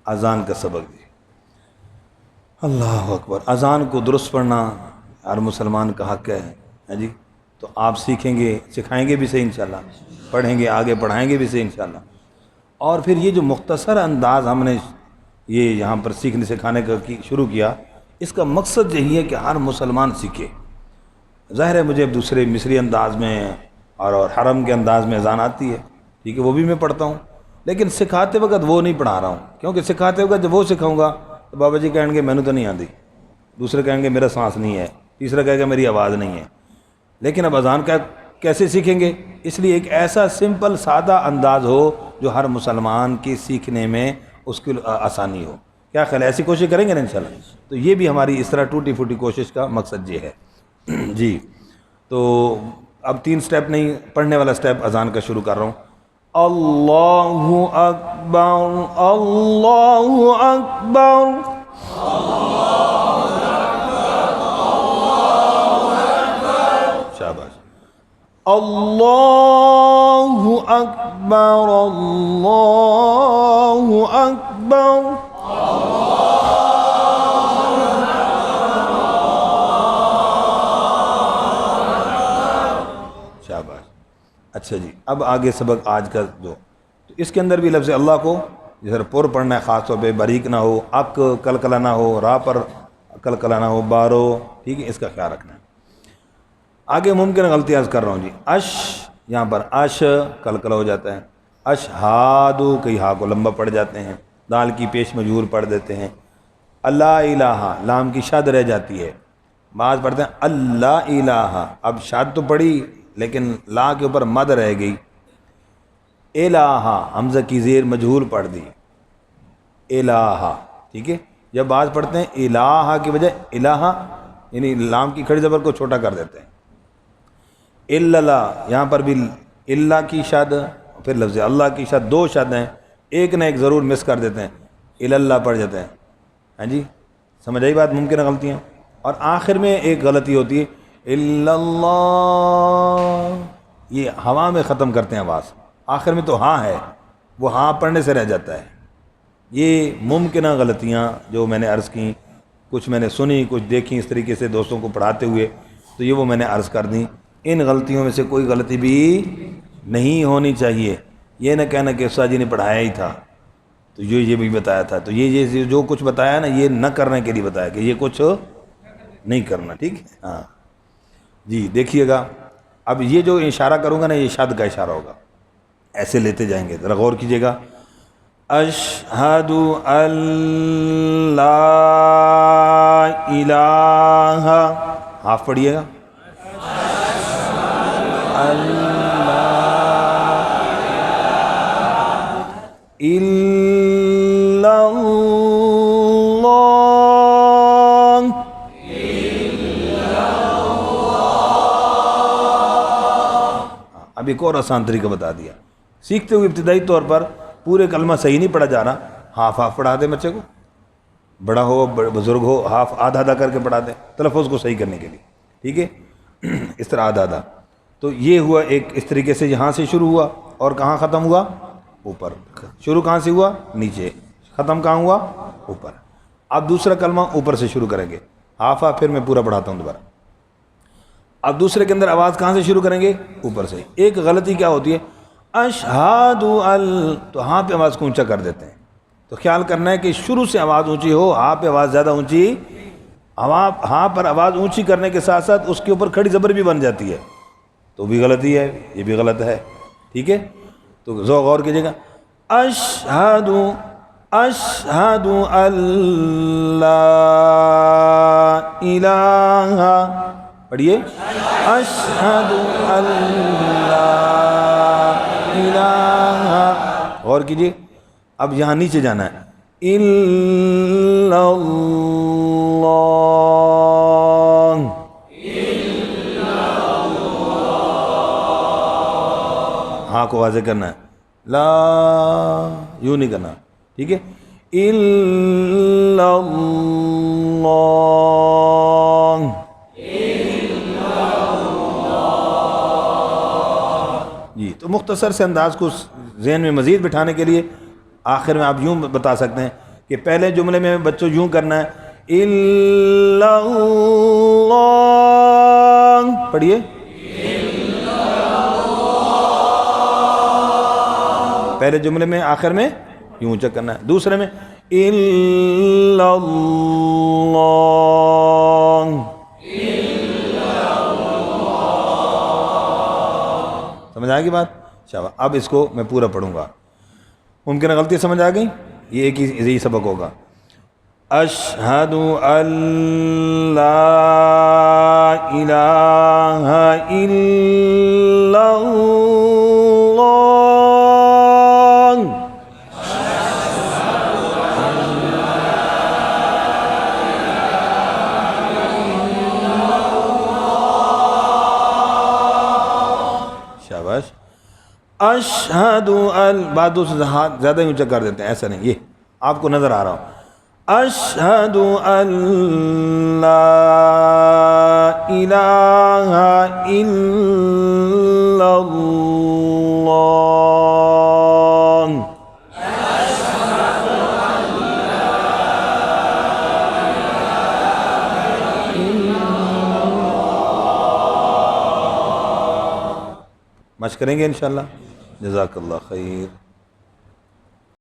اذان کا سبق دی۔ اللہ اکبر، اذان کو درست پڑھنا ہر مسلمان کا حق ہے جی۔ تو آپ سیکھیں گے، سکھائیں گے بھی صحیح انشاءاللہ، پڑھیں گے آگے پڑھائیں گے بھی صحیح انشاءاللہ۔ اور پھر یہ جو مختصر انداز ہم نے یہ یہاں پر سیکھنے سکھانے کا شروع کیا، اس کا مقصد یہی ہے کہ ہر مسلمان سیکھے۔ ظاہر ہے مجھے اب دوسرے مصری انداز میں اور حرم کے انداز میں اذان آتی ہے، ٹھیک ہے، وہ بھی میں پڑھتا ہوں، لیکن سکھاتے وقت وہ نہیں پڑھا رہا ہوں، کیونکہ سکھاتے وقت جب وہ سکھاؤں گا تو بابا جی کہیں گے میں نے تو نہیں آتی، دوسرے کہیں گے میرا سانس نہیں ہے، تیسرا کہے گا میری آواز نہیں ہے۔ لیکن اب اذان کا کیسے سیکھیں گے؟ اس لیے ایک ایسا سمپل سادہ انداز ہو جو ہر مسلمان کی سیکھنے میں اس کی آسانی ہو۔ کیا خیال ہے؟ ایسی کوشش کریں گے نا انشاءاللہ؟ تو یہ بھی ہماری اس طرح ٹوٹی پھوٹی کوشش کا مقصد یہ ہے جی۔ تو اب 3 سٹیپ نہیں، پڑھنے والا سٹیپ اذان کا شروع کر رہا ہوں۔ اللہ اکبر، اللہ اکبر، شاباش، اللہ اکبر، اللہ اکبر، شاباش۔ اچھا جی، اب آگے سبق آج کا جو، تو اس کے اندر بھی لفظ اللہ کو جیسے پر پڑھنا ہے، خاص طور پہ باریک نہ ہو، اک کلکلا نہ ہو، راہ پر کلکلا نہ ہو، بارو، ٹھیک ہے، اس کا خیال رکھنا ہے۔ آگے ممکن غلطی عرض کر رہا ہوں جی۔ اش، یہاں پر اش کلکلا ہو جاتا ہے، اشہادو کئی ہا کو لمبا پڑ جاتے ہیں، دال کی پیش مجہور پڑھ دیتے ہیں، اللہ الہ لام کی شد رہ جاتی ہے، بعض پڑھتے ہیں اللہ الہ، اب شد تو پڑھی لیکن لا کے اوپر مد رہ گئی، الہ حمزہ کی زیر مجہور پڑھ دی، الہ، ٹھیک ہے۔ جب بعض پڑھتے ہیں الہ کی بجائے الہ، یعنی لام کی کھڑی زبر کو چھوٹا کر دیتے ہیں، اللہ، یہاں پر بھی اللہ کی شد، پھر لفظ اللہ کی شد، 2 شد ہیں، ایک نہ ایک ضرور مس کر دیتے ہیں، اللہ پڑھ جاتے ہیں، ہاں جی، سمجھ آئی بات؟ ممکن غلطیاں۔ اور آخر میں ایک غلطی ہوتی ہے اللہ، یہ ہوا میں ختم کرتے ہیں آواز، آخر میں تو ہاں ہے، وہ ہاں پڑھنے سے رہ جاتا ہے۔ یہ ممکنہ غلطیاں جو میں نے عرض کی، کچھ میں نے سنی، کچھ دیکھی اس طریقے سے دوستوں کو پڑھاتے ہوئے، تو یہ وہ میں نے عرض کر دیں۔ ان غلطیوں میں سے کوئی غلطی بھی نہیں ہونی چاہیے، یہ نہ کہنا کہ استاد جی نے پڑھایا ہی تھا تو یہ بھی بتایا تھا، تو یہ جو کچھ بتایا نا، یہ نہ کرنے کے لیے بتایا کہ یہ کچھ نہیں کرنا، ٹھیک ہے؟ ہاں جی، دیکھیے گا اب یہ جو اشارہ کروں گا نا، یہ شد کا اشارہ ہوگا، ایسے لیتے جائیں گے، ذرا غور کیجیے گا۔ اشہد ان لا الہ، ہاف پڑھیے گا، اللہ الا اللہ، اب ایک اور آسان طریقہ بتا دیا، سیکھتے ہوئے ابتدائی طور پر پورے کلمہ صحیح نہیں پڑھا جا رہا، ہاف پڑھا دیں بچے کو، بڑا ہو بزرگ ہو، ہاف آدھا آدھا کر کے پڑھا دیں تلفظ کو صحیح کرنے کے لیے، ٹھیک ہے، اس طرح آدھا آدھا۔ تو یہ ہوا ایک، اس طریقے سے یہاں سے شروع ہوا اور کہاں ختم ہوا؟ اوپر۔ شروع کہاں سے ہوا؟ نیچے، ختم کہاں ہوا؟ اوپر۔ اب دوسرا کلمہ اوپر سے شروع کریں گے، ہاف پھر میں پورا پڑھاتا ہوں دوبارہ۔ اب دوسرے کے اندر آواز کہاں سے شروع کریں گے؟ اوپر سے۔ ایک غلطی کیا ہوتی ہے؟ اشہاد ال، تو ہاں پہ آواز کو اونچا کر دیتے ہیں، تو خیال کرنا ہے کہ شروع سے آواز اونچی ہو، ہاں پہ آواز زیادہ اونچی، ہاں پر آواز اونچی کرنے کے ساتھ ساتھ اس کے اوپر کھڑی زبر بھی بن جاتی ہے، تو بھی غلطی ہے، یہ بھی غلط ہے، ٹھیک ہے؟ تو ذوق غور کیجیے گا۔ اشہد، اشہد اللہ الہ، پڑھیے، اشہد اللہ الہ، غور کیجیے۔ اب یہاں نیچے جانا ہے، الا اللہ، ہاں کو واضح کرنا ہے، لا، یوں نہیں کرنا، ٹھیک ہے، الا اللہ، جی۔ تو مختصر سے انداز کو ذہن میں مزید بٹھانے کے لیے آخر میں آپ یوں بتا سکتے ہیں کہ پہلے جملے میں بچوں یوں کرنا ہے الا اللہ، پڑھیے پہلے جملے میں، آخر میں یوں اونچا کرنا ہے، دوسرے میں الا اللہ، سمجھ آئے گی بات؟ شاباش، اب اس کو میں پورا پڑھوں گا، ممکن ہے غلطی سمجھ آ گئی، یہ ایک ہی یہی سبق ہوگا۔ اشہد ان لا الہ الا اللہ، شاباش۔ اشہد ان، بعد دوسرے ہاتھ زیادہ ہی اونچا کر دیتے ہیں، ایسا نہیں، یہ آپ کو نظر آ رہا ہوں، اشہد ان لا الہ الا اللہ، مشق کریں گے انشاءاللہ، جزاک اللہ خیر۔